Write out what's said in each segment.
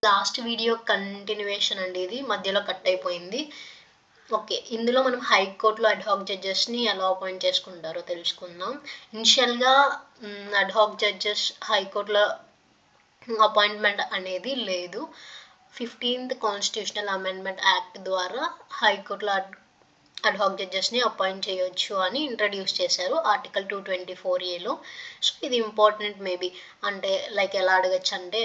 Last video continuation అండి, ఇది మధ్యలో కట్ అయిపోయింది. ఓకే, ఇందులో మనం హైకోర్టులో అడ్హాక్ జడ్జెస్ని ఎలా అపాయింట్ చేసుకుంటారో తెలుసుకుందాం. ఇనిషియల్గా అడ్హాక్ జడ్జెస్ హైకోర్టులో అపాయింట్మెంట్ అనేది లేదు. 15th కాన్స్టిట్యూషనల్ అమెండ్మెంట్ యాక్ట్ ద్వారా హైకోర్టులో అడ్హాక్ జడ్జెస్ని అపాయింట్ చేయొచ్చు అని ఇంట్రడ్యూస్ చేశారు ఆర్టికల్ 224A. సో ఇది ఇంపార్టెంట్ మేబీ, అంటే లైక్ ఎలా అడగచ్చు అంటే,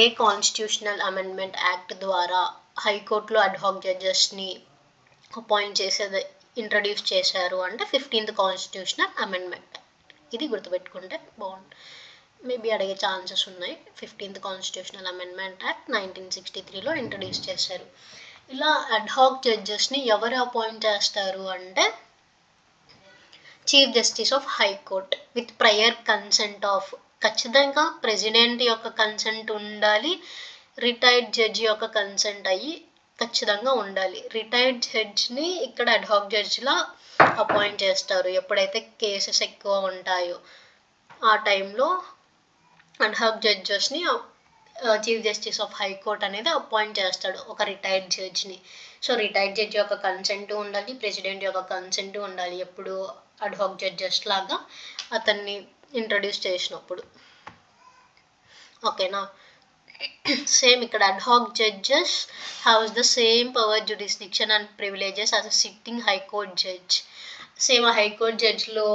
ఏ కాన్స్టిట్యూషనల్ అమెండ్మెంట్ యాక్ట్ ద్వారా హైకోర్టులో అడ్హాక్ జడ్జెస్ని అపాయింట్ చేసేది ఇంట్రడ్యూస్ చేశారు అంటే 15th కాన్స్టిట్యూషనల్ అమెండ్మెంట్. ఇది గుర్తుపెట్టుకుంటే బాగుంటుంది, మేబీ అడిగే ఛాన్సెస్ ఉన్నాయి. 15th కాన్స్టిట్యూషనల్ అమెండ్మెంట్ యాక్ట్ 1963లో ఇంట్రడ్యూస్ చేశారు. ఇలా అడ్హాక్ జడ్జెస్ని ఎవరు అపాయింట్ చేస్తారు అంటే, chief justice of high court with prior consent of, ఖచ్చితంగా ప్రెసిడెంట్ యొక్క కన్సెంట్ ఉండాలి, రిటైర్డ్ జడ్జి యొక్క కన్సెంట్ అయ్యి ఖచ్చితంగా ఉండాలి. రిటైర్డ్ జడ్జిని ఇక్కడ అడ్హాక్ జడ్జిలా అపాయింట్ చేస్తారు. ఎప్పుడైతే కేసెస్ ఎక్కువ ఉంటాయో ఆ టైంలో అడ్హాక్ జడ్జెస్ని చీఫ్ జస్టిస్ ఆఫ్ హైకోర్ట్ అనేది అపాయింట్ చేస్తాడు, ఒక రిటైర్డ్ జడ్జిని. సో రిటైర్డ్ జడ్జి యొక్క కన్సెంట్ ఉండాలి, ప్రెసిడెంట్ యొక్క కన్సెంట్ ఉండాలి ఎప్పుడు అడ్హాక్ జడ్జెస్ లాగా అతన్ని ఇంట్రడ్యూస్ చేసినప్పుడు. ఓకేనా, సేమ్ ఇక్కడ ad hoc judges haves the same power, jurisdiction and privileges as a sitting high court judge. Same high court జడ్జిలో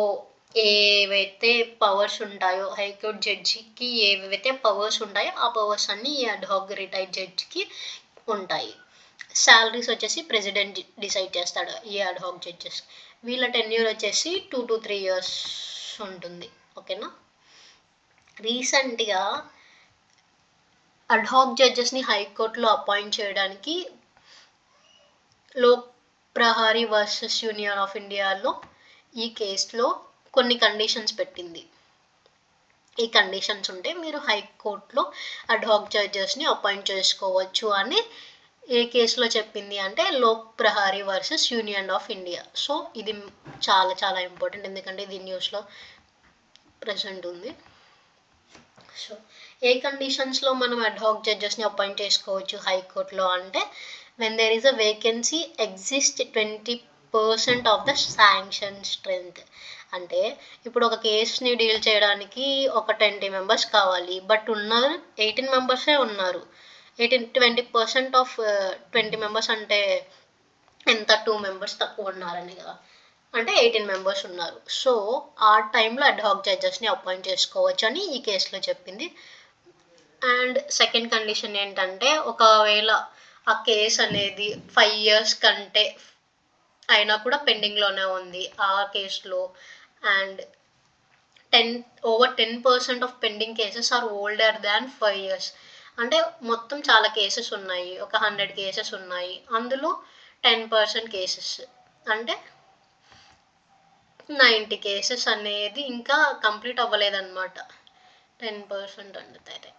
ఏవైతే పవర్స్ ఉంటాయో, హైకోర్ట్ జడ్జికి ఏవైతే పవర్స్ ఉంటాయో ఆ పవర్స్ అన్నీ ఈ అడ్హాక్ రిటైర్డ్ జడ్జికి ఉంటాయి. శాలరీస్ వచ్చేసి ప్రెసిడెంట్ డిసైడ్ చేస్తాడు ఈ అడ్హాక్ జడ్జెస్. వీళ్ళ టెన్యూర్ వచ్చేసి 2 to 3 years ఉంటుంది. ఓకేనా, రీసెంట్గా అడ్హాక్ జడ్జెస్ని హైకోర్టులో అపాయింట్ చేయడానికి Lok Prahari versus union of ఇండియాలో ఈ కేసులో కొన్ని కండిషన్స్ పెట్టింది. ఈ కండిషన్స్ ఉంటే మీరు హైకోర్టులో అడ్హాక్ జడ్జెస్ని అపాయింట్ చేసుకోవచ్చు అని ఏ కేసులో చెప్పింది అంటే, Lok Prahari versus union of India. So ఇది చాలా చాలా ఇంపార్టెంట్, ఎందుకంటే ఇది న్యూస్లో ప్రెసెంట్ ఉంది. సో ఏ కండిషన్స్లో మనం అడ్హాక్ జడ్జెస్ని అపాయింట్ చేసుకోవచ్చు హైకోర్టులో అంటే, when there is a vacancy exist 20% of the sanction strength. అంటే ఇప్పుడు ఒక కేసుని డీల్ చేయడానికి ఒక 20 members కావాలి, బట్ ఉన్నారు 18 members ఉన్నారు. 20% ఆఫ్ 20 members అంటే ఎంత, 2 members తక్కువ ఉన్నారని కదా, అంటే 18 members ఉన్నారు. సో ఆ టైంలో అడ్హాక్ జడ్జెస్ని అపాయింట్ చేసుకోవచ్చు అని ఈ కేసులో చెప్పింది. అండ్ సెకండ్ కండిషన్ ఏంటంటే, ఒకవేళ ఆ కేసు అనేది 5 years కంటే అయినా కూడా పెండింగ్లోనే ఉంది ఆ కేసులో, and 10% of pending cases are older than 5 years. అంటే మొత్తం చాలా కేసెస్ ఉన్నాయి, ఒక 100 కేసెస్ ఉన్నాయి, అందులో 10% కేసెస్ అంటే 90 కేసెస్ అనేది ఇంకా కంప్లీట్ అవ్వలేదన్నమాట. 10% అంటే